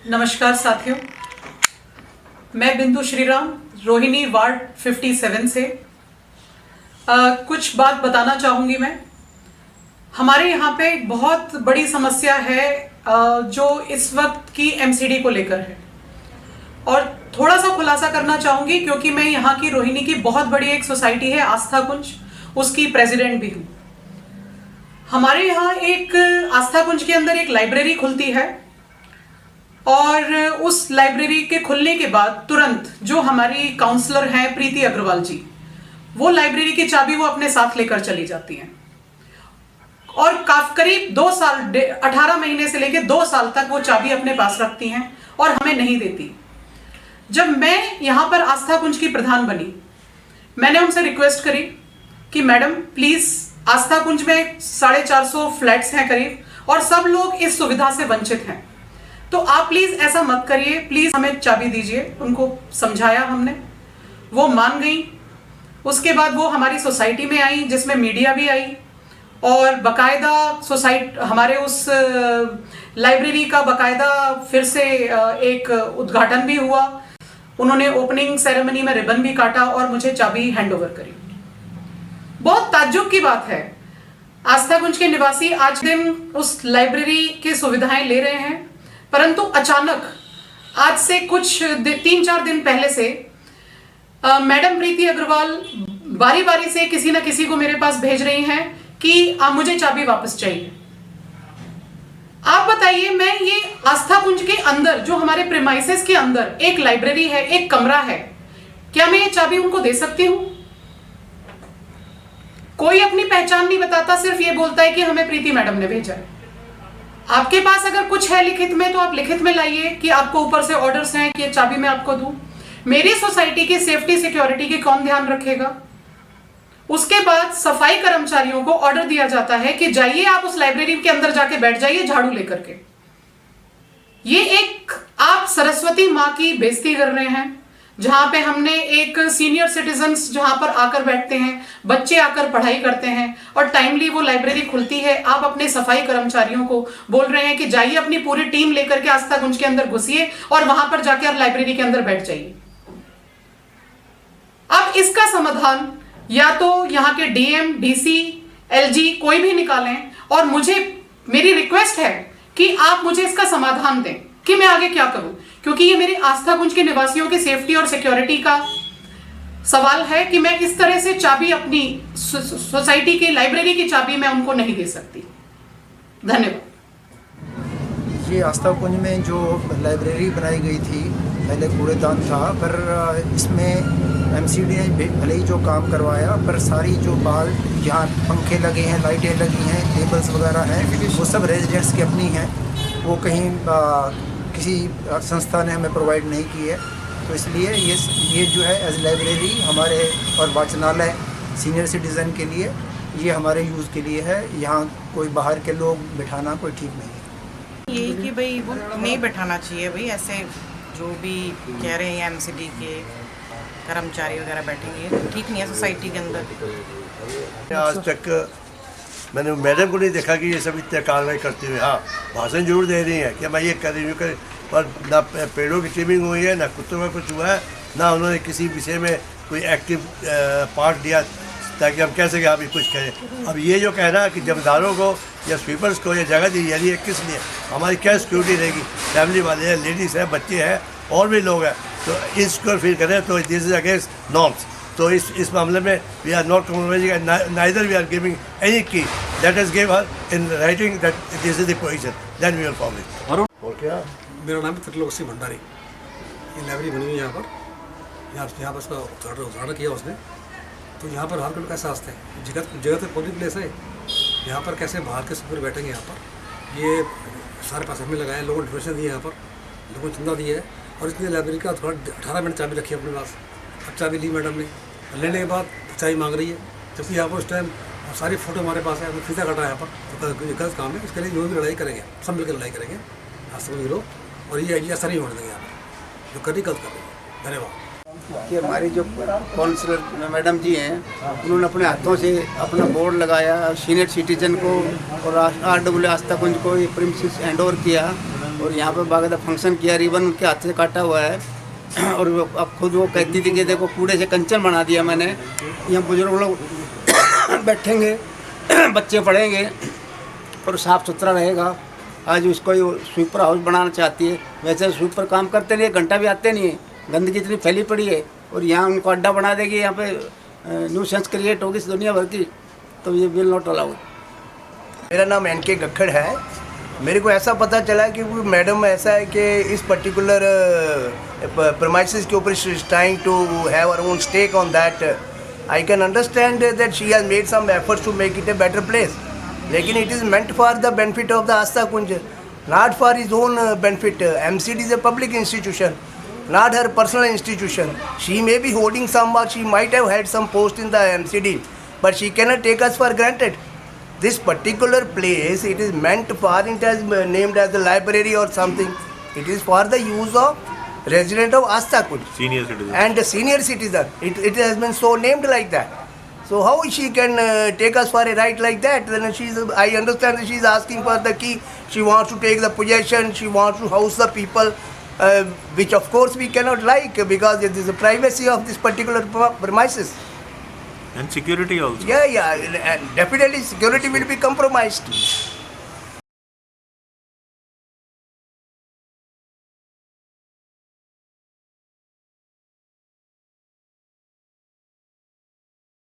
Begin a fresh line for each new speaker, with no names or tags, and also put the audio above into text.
नमस्कार साथियों, मैं बिंदु श्रीराम रोहिणी वार्ड 57 से कुछ बात बताना चाहूँगी। मैं हमारे यहाँ पे एक बहुत बड़ी समस्या है जो इस वक्त की एमसीडी को लेकर है, और थोड़ा सा खुलासा करना चाहूँगी क्योंकि मैं यहाँ की रोहिणी की बहुत बड़ी एक सोसाइटी है आस्था कुंज, उसकी प्रेसिडेंट भी हूँ। हमारे यहाँ एक आस्था कुंज के अंदर एक लाइब्रेरी खुलती है और उस लाइब्रेरी के खुलने के बाद तुरंत जो हमारी काउंसलर हैं प्रीति अग्रवाल जी, वो लाइब्रेरी की चाबी वो अपने साथ लेकर चली जाती हैं और करीब 2 साल 18 महीने से लेकर 2 साल तक वो चाबी अपने पास रखती हैं और हमें नहीं देती। जब मैं यहाँ पर आस्था कुंज की प्रधान बनी, मैंने उनसे रिक्वेस्ट करी कि मैडम प्लीज, आस्था कुंज में 450 फ्लैट्स हैं करीब, और सब लोग इस सुविधा से वंचित हैं, तो आप प्लीज ऐसा मत करिए, प्लीज हमें चाबी दीजिए। उनको समझाया हमने, वो मान गई। उसके बाद वो हमारी सोसाइटी में आई, जिसमें मीडिया भी आई, और बकायदा हमारे उस लाइब्रेरी का बकायदा फिर से एक उद्घाटन भी हुआ। उन्होंने ओपनिंग सेरेमनी में रिबन भी काटा और मुझे चाबी हैंड ओवर करी। बहुत ताज्जुब की बात है, आस्था कुंज के निवासी आज दिन उस लाइब्रेरी की सुविधाएं ले रहे हैं, परंतु अचानक आज से कुछ 3-4 दिन पहले से मैडम प्रीति अग्रवाल बारी बारी से किसी न किसी को मेरे पास भेज रही हैं कि मुझे चाबी वापस चाहिए। आप बताइए, मैं ये आस्था कुंज के अंदर जो हमारे प्रीमाइसेस के अंदर एक लाइब्रेरी है, एक कमरा है, क्या मैं ये चाबी उनको दे सकती हूं? कोई अपनी पहचान नहीं बताता, सिर्फ ये बोलता है कि हमें प्रीति मैडम ने भेजा है। आपके पास अगर कुछ है लिखित में तो आप लिखित में लाइए कि आपको ऊपर से ऑर्डर्स हैं कि ये चाबी मैं आपको दूं। मेरी सोसाइटी की सेफ्टी सिक्योरिटी की कौन ध्यान रखेगा? उसके बाद सफाई कर्मचारियों को ऑर्डर दिया जाता है कि जाइए आप उस लाइब्रेरी के अंदर जाके बैठ जाइए झाड़ू लेकर के। ये एक आप सरस्वती माँ की बेइज्जती कर रहे हैं, जहां पे हमने एक सीनियर सिटीजन्स जहां पर आकर बैठते हैं, बच्चे आकर पढ़ाई करते हैं और टाइमली वो लाइब्रेरी खुलती है, आप अपने सफाई कर्मचारियों को बोल रहे हैं कि जाइए अपनी पूरी टीम लेकर के आस्था कुंज के अंदर घुसिए और वहां पर जाके आप लाइब्रेरी के अंदर बैठ जाइए। अब इसका समाधान या तो यहाँ के डीएम, डीसी, एलजी कोई भी निकालें, और मेरी रिक्वेस्ट है कि आप मुझे इसका समाधान दें कि मैं आगे क्या करूं, क्योंकि ये मेरी आस्था कुंज के निवासियों की सेफ्टी और सिक्योरिटी का सवाल है कि मैं इस तरह से चाबी अपनी सोसाइटी की लाइब्रेरी की चाबी मैं उनको नहीं दे सकती। धन्यवाद।
ये आस्था कुंज में जो लाइब्रेरी बनाई गई थी, पहले कूड़ेदान था, पर इसमें एमसीडी ने भले ही जो काम करवाया, पर सारी जो बाल जहाँ पंखे लगे हैं, लाइटें लगी हैं, टेबल्स वगैरह हैं, वो सब रेजिडेंट्स की अपनी हैं, वो कहीं किसी संस्था ने हमें प्रोवाइड नहीं की है। तो इसलिए ये जो है एज लाइब्रेरी हमारे और वाचनालय सीनियर सिटीज़न के लिए, ये हमारे यूज़ के लिए है। यहाँ कोई बाहर के लोग बिठाना कोई ठीक नहीं है।
यही कि भाई वो नहीं बैठाना चाहिए भाई, ऐसे जो भी कह रहे हैं एमसीडी के कर्मचारी वगैरह बैठेंगे, ठीक नहीं है सोसाइटी के अंदर।
आज तक मैंने मैडम को नहीं देखा कि ये सब इतने कार्रवाई करते हुए। हाँ, भाषण जरूर दे रही हैं कि मैं ये कर रही हूँ, पर ना पेड़ों की ट्रिमिंग हुई है, ना कुत्तों का कुछ हुआ है, ना उन्होंने किसी विषय में कोई एक्टिव पार्ट लिया ताकि हम कह सकें आप ये कुछ करें। अब ये जो कहना कि जमींदारों को या स्वीपर्स को ये जगह दी जा रही है, किस लिए? हमारी क्या सिक्योरिटी रहेगी? फैमिली वाले हैं, लेडीज़ हैं, बच्चे हैं, और भी लोग हैं, तो इसको फिर करें तो दिस इज अगेंस्ट नॉर्म्स। तो इस मामले में we are not compromising, neither we are giving any key. That is give her in writing that this is the position, then we will follow it. और क्या?
मेरा नाम है त्रिलोक सिंह भंडारी। ये लाइब्रेरी बनी हुई है यहाँ पर, यहाँ पर उसका उद्घाटन किया उसने। तो यहाँ पर हर कोई कैसा हंसते हैं, जगह तो पब्लिक प्लेस है, यहाँ पर कैसे बाहर के सुपर बैठेंगे। यहाँ पर ये सारे पास हमें लगाए, लोगों ने डोनेशन दिए, यहाँ पर लोगों ने चंदा दिया है, और इसने लाइब्रेरी का थोड़ा 18 मिनट चाबी रखी है अपने पास। अब चाबी ली मैडम ने, लेने के बाद चाबी मांग रही है, जबकि यहाँ पर उस टाइम सारी फोटो हमारे पास है, हमें फीता काटा है यहाँ पर। तो गलत काम है, इसके लिए जो भी लड़ाई करेंगे, सब मिलकर लड़ाई करेंगे आज समझ लोग, और ये ऐसा नहीं होने देंगे यहाँ पर, जो करी गलत कर रहे हैं। धन्यवाद।
कि हमारी जो काउंसलर मैडम जी हैं, उन्होंने अपने हाथों से अपना बोर्ड लगाया, सीनियर सिटीजन को और RWA आस्था कुंज को ये प्रीमिसेस हैंड ओवर किया, और यहाँ पे बाकायदा फंक्शन किया, रिबन उनके हाथ से काटा हुआ है। और अब खुद वो कहती थी कि देखो कूड़े से कंचन बना दिया मैंने, यहाँ बुजुर्ग लोग बैठेंगे, बच्चे पढ़ेंगे और साफ़ सुथरा रहेगा। आज उसको स्वीपर हाउस बनाना चाहती है। वैसे स्वीपर काम करते नहीं, घंटा भी आते नहीं है, गंदगी इतनी फैली पड़ी है। और यहाँ उनको अड्डा बना देगी, यहाँ पे न्यूसेंस क्रिएट होगी इस दुनिया भर की, तो ये विल नॉट अलाउड।
मेरा नाम एनके गक्खड़ है। मेरे को ऐसा पता चला कि वो मैडम ऐसा है कि इस पर्टिकुलर प्रमाइसिस के ऊपर she is trying to have her own stake on that. I can understand that she has made some efforts to make it a better place, लेकिन it is meant for the benefit of the Aastha Kunj, not for his own benefit. MCD is a public institution, not her personal institution. She may be holding some work, she might have had some post in the MCD, but she cannot take us for granted. This particular place, it is meant for, it has named as a library or something. It is for the use of resident of Astha Kunj.
Senior citizen.
And the senior citizen. It has been so named like that. So how she can take us for a right like that? Then I understand that she is asking for the key. She wants to take the possession. She wants to house the people, which of course we cannot like because it is the privacy of this particular premises.
And security also.
Yeah, and definitely security will be compromised.